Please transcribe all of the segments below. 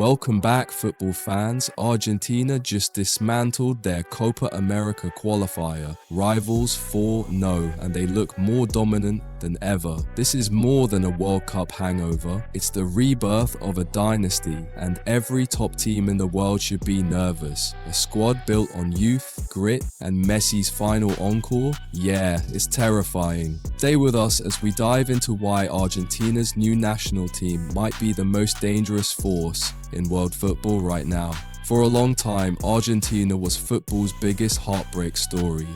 Welcome back, football fans. Argentina just dismantled their Copa America qualifier. Rivals 4-0, and they look more dominant than ever. This is more than a World Cup hangover. It's the rebirth of a dynasty, and every top team in the world should be nervous. A squad built on youth, grit, and Messi's final encore? Yeah, it's terrifying. Stay with us as we dive into why Argentina's new national team might be the most dangerous force in world football right now. For a long time, Argentina was football's biggest heartbreak story.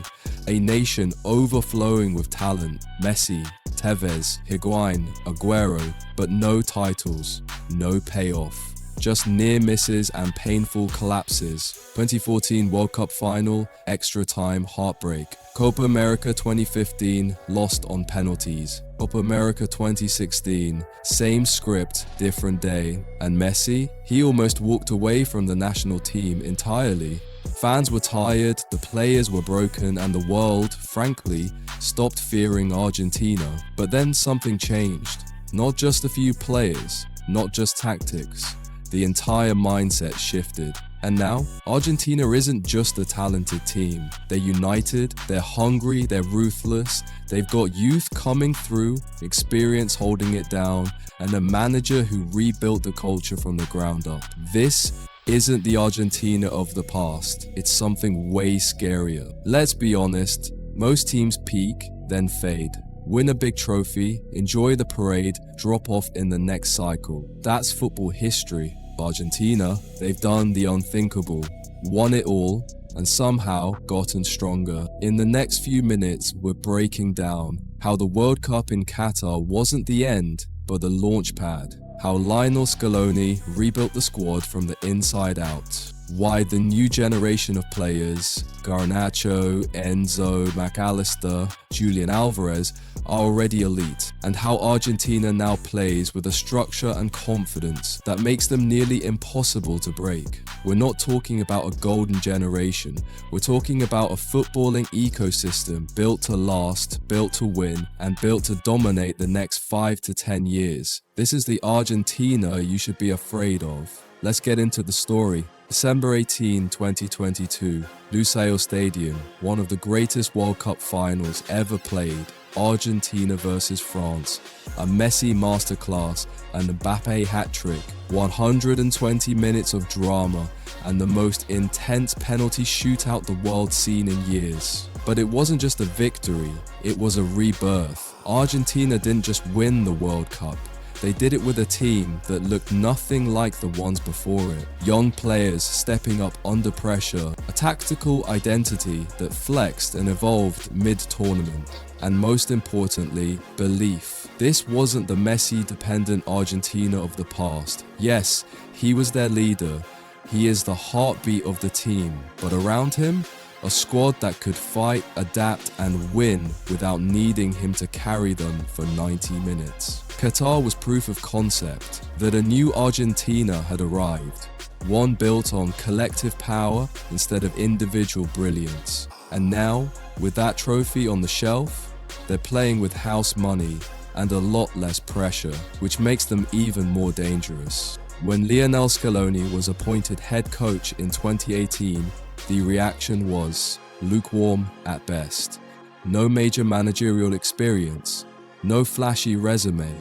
A nation overflowing with talent, Messi, Tevez, Higuain, Aguero, but no titles, no payoff. Just near misses and painful collapses. 2014 World Cup final, extra time heartbreak. Copa America 2015, lost on penalties. Copa America 2016, same script, different day. And Messi? He almost walked away from the national team entirely. Fans were tired, the players were broken, and the world, frankly, stopped fearing Argentina. But then something changed. Not just a few players, not just tactics. The entire mindset shifted. And now, Argentina isn't just a talented team. They're united, they're hungry, they're ruthless. They've got youth coming through, experience holding it down, and a manager who rebuilt the culture from the ground up. This isn't the Argentina of the past. It's something way scarier. Let's be honest, most teams peak, then fade. Win a big trophy, enjoy the parade, drop off in the next cycle. That's football history. Argentina, they've done the unthinkable, won it all, and somehow gotten stronger. In the next few minutes, we're breaking down how the World Cup in Qatar wasn't the end, but the launch pad. How Lionel Scaloni rebuilt the squad from the inside out. Why the new generation of players, Garnacho, Enzo, McAllister, Julian Alvarez, are already elite, and how Argentina now plays with a structure and confidence that makes them nearly impossible to break. We're not talking about a golden generation, we're talking about a footballing ecosystem built to last, built to win, and built to dominate the next 5 to 10 years. This is the Argentina you should be afraid of. Let's get into the story. December 18, 2022, Lusail Stadium, one of the greatest World Cup finals ever played. Argentina versus France, a Messi masterclass and a Mbappe hat-trick, 120 minutes of drama, and the most intense penalty shootout the world's seen in years. But it wasn't just a victory, it was a rebirth. Argentina didn't just win the World Cup. They did it with a team that looked nothing like the ones before it. Young players stepping up under pressure, a tactical identity that flexed and evolved mid-tournament. And most importantly, belief. This wasn't the Messi-dependent Argentina of the past. Yes, he was their leader. He is the heartbeat of the team. But around him, a squad that could fight, adapt, and win without needing him to carry them for 90 minutes. Qatar was proof of concept that a new Argentina had arrived, one built on collective power instead of individual brilliance. And now, with that trophy on the shelf, they're playing with house money and a lot less pressure, which makes them even more dangerous. When Lionel Scaloni was appointed head coach in 2018, the reaction was lukewarm at best. No major managerial experience, no flashy resume,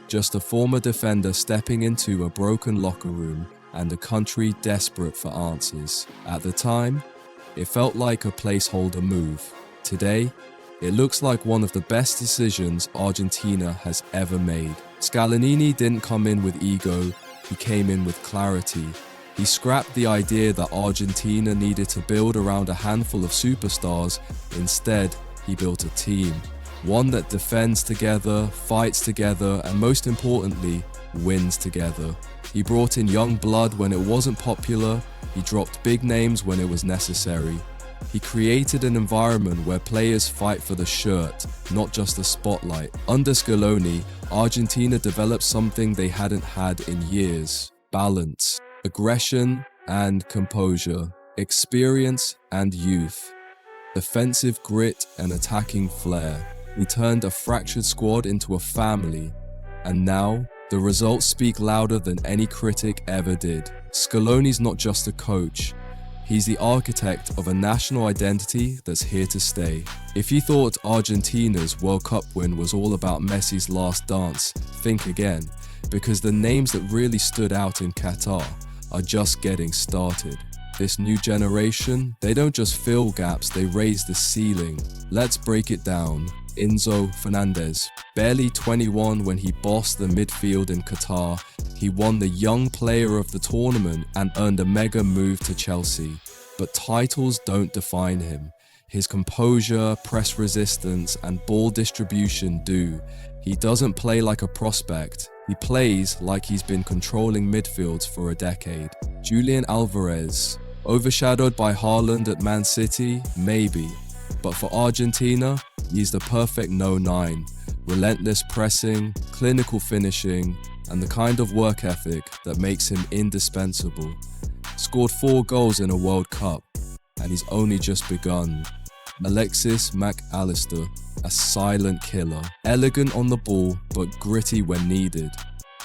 just a former defender stepping into a broken locker room and a country desperate for answers. At the time, it felt like a placeholder move. Today, it looks like one of the best decisions Argentina has ever made. Scaloni didn't come in with ego, he came in with clarity. He scrapped the idea that Argentina needed to build around a handful of superstars. Instead, he built a team. One that defends together, fights together, and most importantly, wins together. He brought in young blood when it wasn't popular. He dropped big names when it was necessary. He created an environment where players fight for the shirt, not just the spotlight. Under Scaloni, Argentina developed something they hadn't had in years: balance. Aggression and composure, experience and youth, defensive grit and attacking flair. He turned a fractured squad into a family, and now The results speak louder than any critic ever did. Scaloni's not just a coach. He's the architect of a national identity that's here to stay. If you thought Argentina's World Cup win was all about Messi's last dance, think again, because the names that really stood out in Qatar are just getting started. This new generation, they don't just fill gaps, they raise the ceiling. Let's break it down. Enzo Fernandez, barely 21 when he bossed the midfield in Qatar, he won the Young Player of the Tournament and earned a mega move to Chelsea. But titles don't define him. His composure, press resistance, and ball distribution do. He doesn't play like a prospect. He plays like he's been controlling midfields for a decade. Julian Alvarez, overshadowed by Haaland at Man City, maybe. But for Argentina, he's the perfect no-9. Relentless pressing, clinical finishing, and the kind of work ethic that makes him indispensable. Scored 4 goals in a World Cup, and he's only just begun. Alexis Mac Allister, a silent killer. Elegant on the ball, but gritty when needed.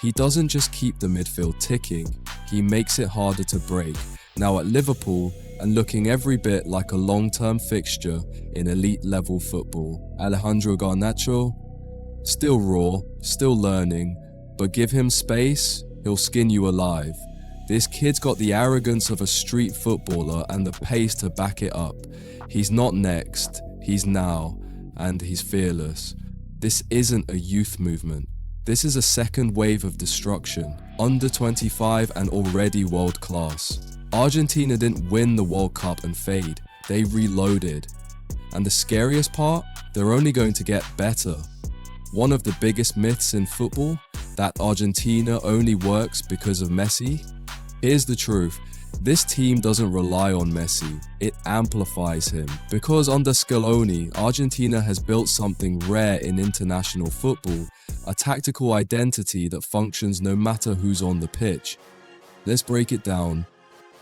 He doesn't just keep the midfield ticking, he makes it harder to break. Now at Liverpool, and looking every bit like a long-term fixture in elite-level football. Alejandro Garnacho, still raw, still learning, but give him space, he'll skin you alive. This kid's got the arrogance of a street footballer and the pace to back it up. He's not next, he's now, and he's fearless. This isn't a youth movement. This is a second wave of destruction, under 25 and already world class. Argentina didn't win the World Cup and fade, they reloaded. And the scariest part, they're only going to get better. One of the biggest myths in football, that Argentina only works because of Messi. Here's the truth, this team doesn't rely on Messi, it amplifies him. Because under Scaloni, Argentina has built something rare in international football, a tactical identity that functions no matter who's on the pitch. Let's break it down.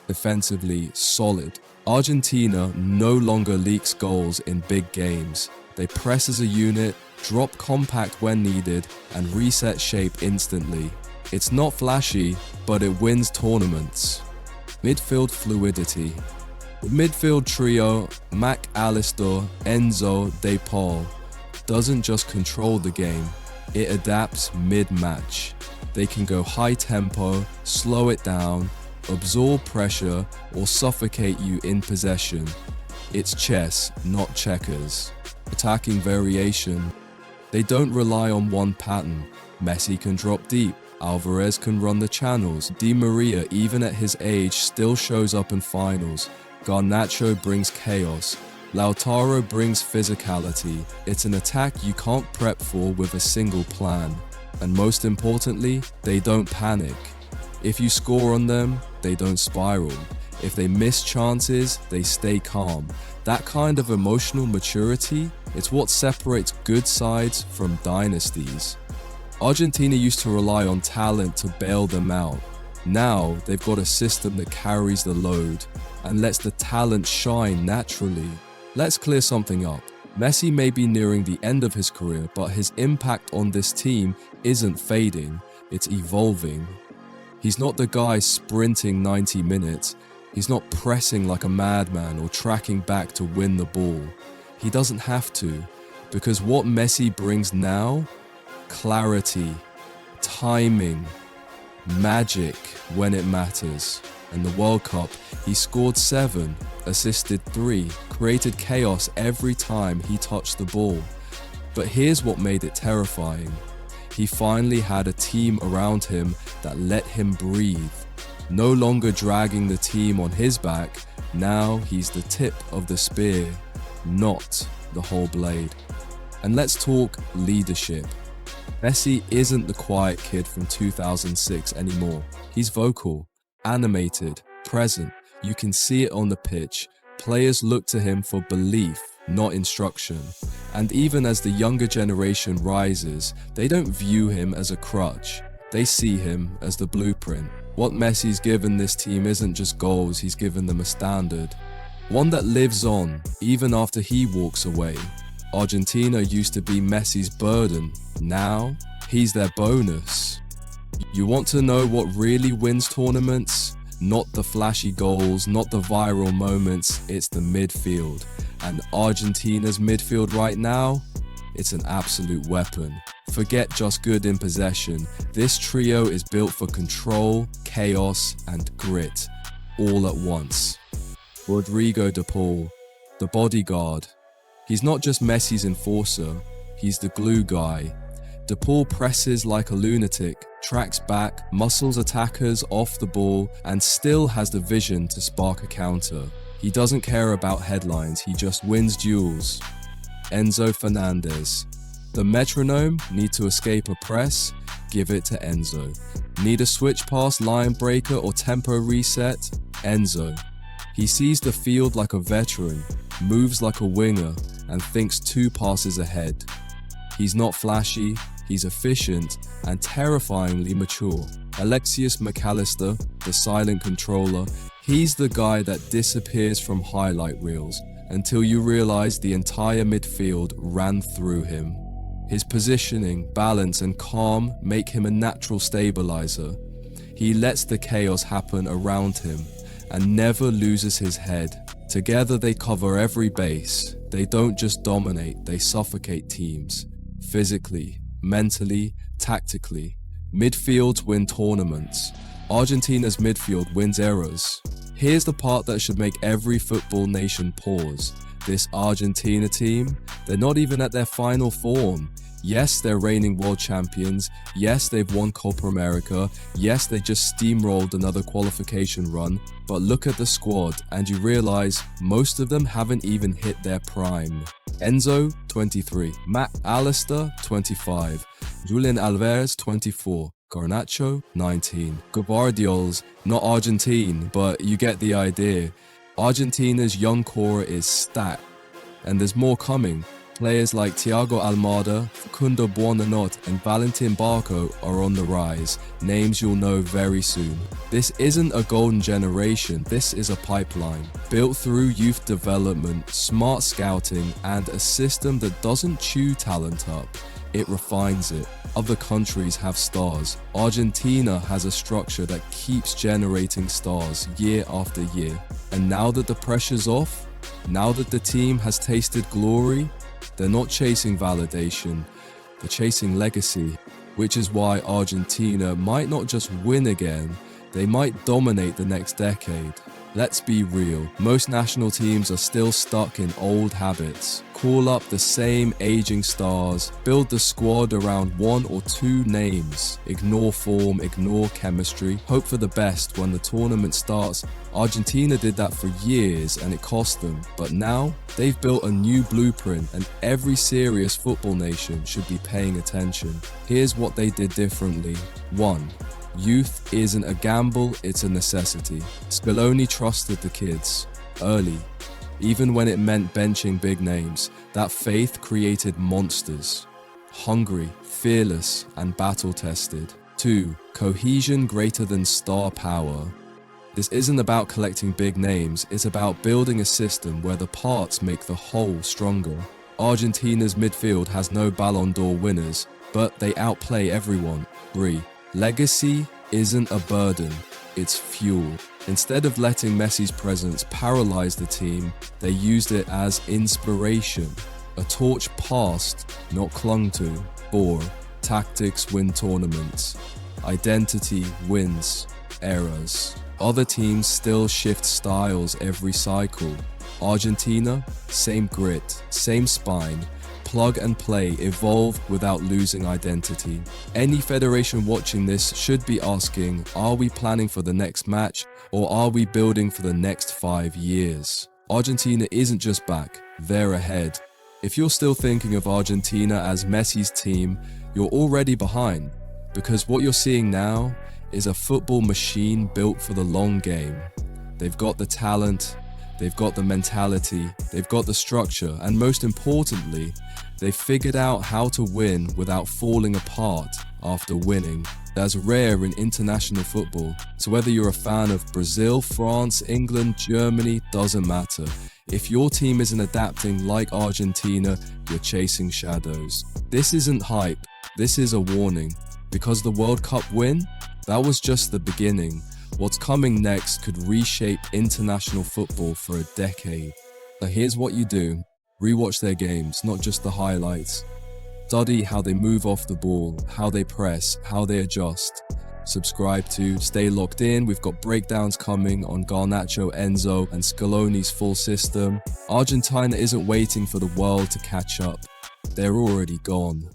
Defensively solid. Argentina no longer leaks goals in big games. They press as a unit, drop compact when needed, and reset shape instantly. It's not flashy, but it wins tournaments. Midfield fluidity. The midfield trio, Mac Allister, Enzo, De Paul, doesn't just control the game, it adapts mid-match. They can go high tempo, slow it down, absorb pressure, or suffocate you in possession. It's chess, not checkers. Attacking variation. They don't rely on one pattern. Messi can drop deep, Alvarez can run the channels, Di Maria, even at his age, still shows up in finals. Garnacho brings chaos. Lautaro brings physicality. It's an attack you can't prep for with a single plan. And most importantly, they don't panic. If you score on them, they don't spiral. If they miss chances, they stay calm. That kind of emotional maturity, it's what separates good sides from dynasties. Argentina used to rely on talent to bail them out. Now, they've got a system that carries the load and lets the talent shine naturally. Let's clear something up. Messi may be nearing the end of his career, but his impact on this team isn't fading, it's evolving. He's not the guy sprinting 90 minutes. He's not pressing like a madman or tracking back to win the ball. He doesn't have to, because what Messi brings now, clarity, timing, magic when it matters. In the World Cup, he scored 7, assisted 3, created chaos every time he touched the ball. But here's what made it terrifying. He finally had a team around him that let him breathe. No longer dragging the team on his back, now he's the tip of the spear, not the whole blade. And let's talk leadership. Messi isn't the quiet kid from 2006 anymore. He's vocal, animated, present. You can see it on the pitch. Players look to him for belief, not instruction. And even as the younger generation rises, they don't view him as a crutch. They see him as the blueprint. What Messi's given this team isn't just goals, he's given them a standard. One that lives on, even after he walks away. Argentina used to be Messi's burden. Now, he's their bonus. You want to know what really wins tournaments? Not the flashy goals, not the viral moments, it's the midfield. And Argentina's midfield right now, it's an absolute weapon. Forget just good in possession. This trio is built for control, chaos, and grit, all at once. Rodrigo de Paul, the bodyguard. He's not just Messi's enforcer, he's the glue guy. De Paul presses like a lunatic, tracks back, muscles attackers off the ball, and still has the vision to spark a counter. He doesn't care about headlines, he just wins duels. Enzo Fernandez. The metronome, need to escape a press? Give it to Enzo. Need a switch pass, line breaker, or tempo reset? Enzo. He sees the field like a veteran, moves like a winger, and thinks 2 passes ahead. He's not flashy, he's efficient, and terrifyingly mature. Alexius McAllister, the silent controller, he's the guy that disappears from highlight reels until you realize the entire midfield ran through him. His positioning, balance, and calm make him a natural stabilizer. He lets the chaos happen around him and never loses his head. Together they cover every base. They don't just dominate, they suffocate teams. Physically, mentally, tactically. Midfields win tournaments. Argentina's midfield wins eras. Here's the part that should make every football nation pause. This Argentina team, they're not even at their final form. Yes, they're reigning world champions. Yes, they've won Copa America. Yes, they just steamrolled another qualification run. But look at the squad and you realize most of them haven't even hit their prime. Enzo, 23. Matt Alistair, 25. Julian Alvarez, 24. Garnacho, 19. Gvardiols, not Argentine, but you get the idea. Argentina's young core is stacked, and there's more coming. Players like Thiago Almada, Facundo Buonanotte, and Valentin Barco are on the rise, names you'll know very soon. This isn't a golden generation, this is a pipeline, built through youth development, smart scouting, and a system that doesn't chew talent up, it refines it. Other countries have stars. Argentina has a structure that keeps generating stars year after year. And now that the pressure's off, now that the team has tasted glory, they're not chasing validation, they're chasing legacy, which is why Argentina might not just win again, they might dominate the next decade. Let's be real, most national teams are still stuck in old habits. Call up the same aging stars, build the squad around 1 or 2 names, ignore form, ignore chemistry, hope for the best when the tournament starts. Argentina did that for years and it cost them, but now they've built a new blueprint and every serious football nation should be paying attention. Here's what they did differently. 1. Youth isn't a gamble, it's a necessity. Scaloni trusted the kids early, even when it meant benching big names. That faith created monsters. Hungry, fearless, and battle-tested. 2. Cohesion greater than star power. This isn't about collecting big names, it's about building a system where the parts make the whole stronger. Argentina's midfield has no Ballon d'Or winners, but they outplay everyone. 3. Legacy isn't a burden, it's fuel. Instead of letting Messi's presence paralyze the team, they used it as inspiration. A torch passed, not clung to. 4. Tactics win tournaments. Identity wins eras. Other teams still shift styles every cycle. Argentina, same grit, same spine. Plug and play, evolve without losing identity. Any federation watching this should be asking, are we planning for the next match or are we building for the next 5 years? Argentina isn't just back, they're ahead. If you're still thinking of Argentina as Messi's team, you're already behind, because what you're seeing now is a football machine built for the long game. They've got the talent, they've got the mentality, they've got the structure, and most importantly, they've figured out how to win without falling apart after winning. That's rare in international football. So whether you're a fan of Brazil, France, England, Germany, doesn't matter. If your team isn't adapting like Argentina, you're chasing shadows. This isn't hype, this is a warning. Because the World Cup win? That was just the beginning. What's coming next could reshape international football for a decade. So here's what you do. Rewatch their games, not just the highlights. Study how they move off the ball, how they press, how they adjust. Subscribe to Stay Locked In. We've got breakdowns coming on Garnacho, Enzo, and Scaloni's full system. Argentina isn't waiting for the world to catch up. They're already gone.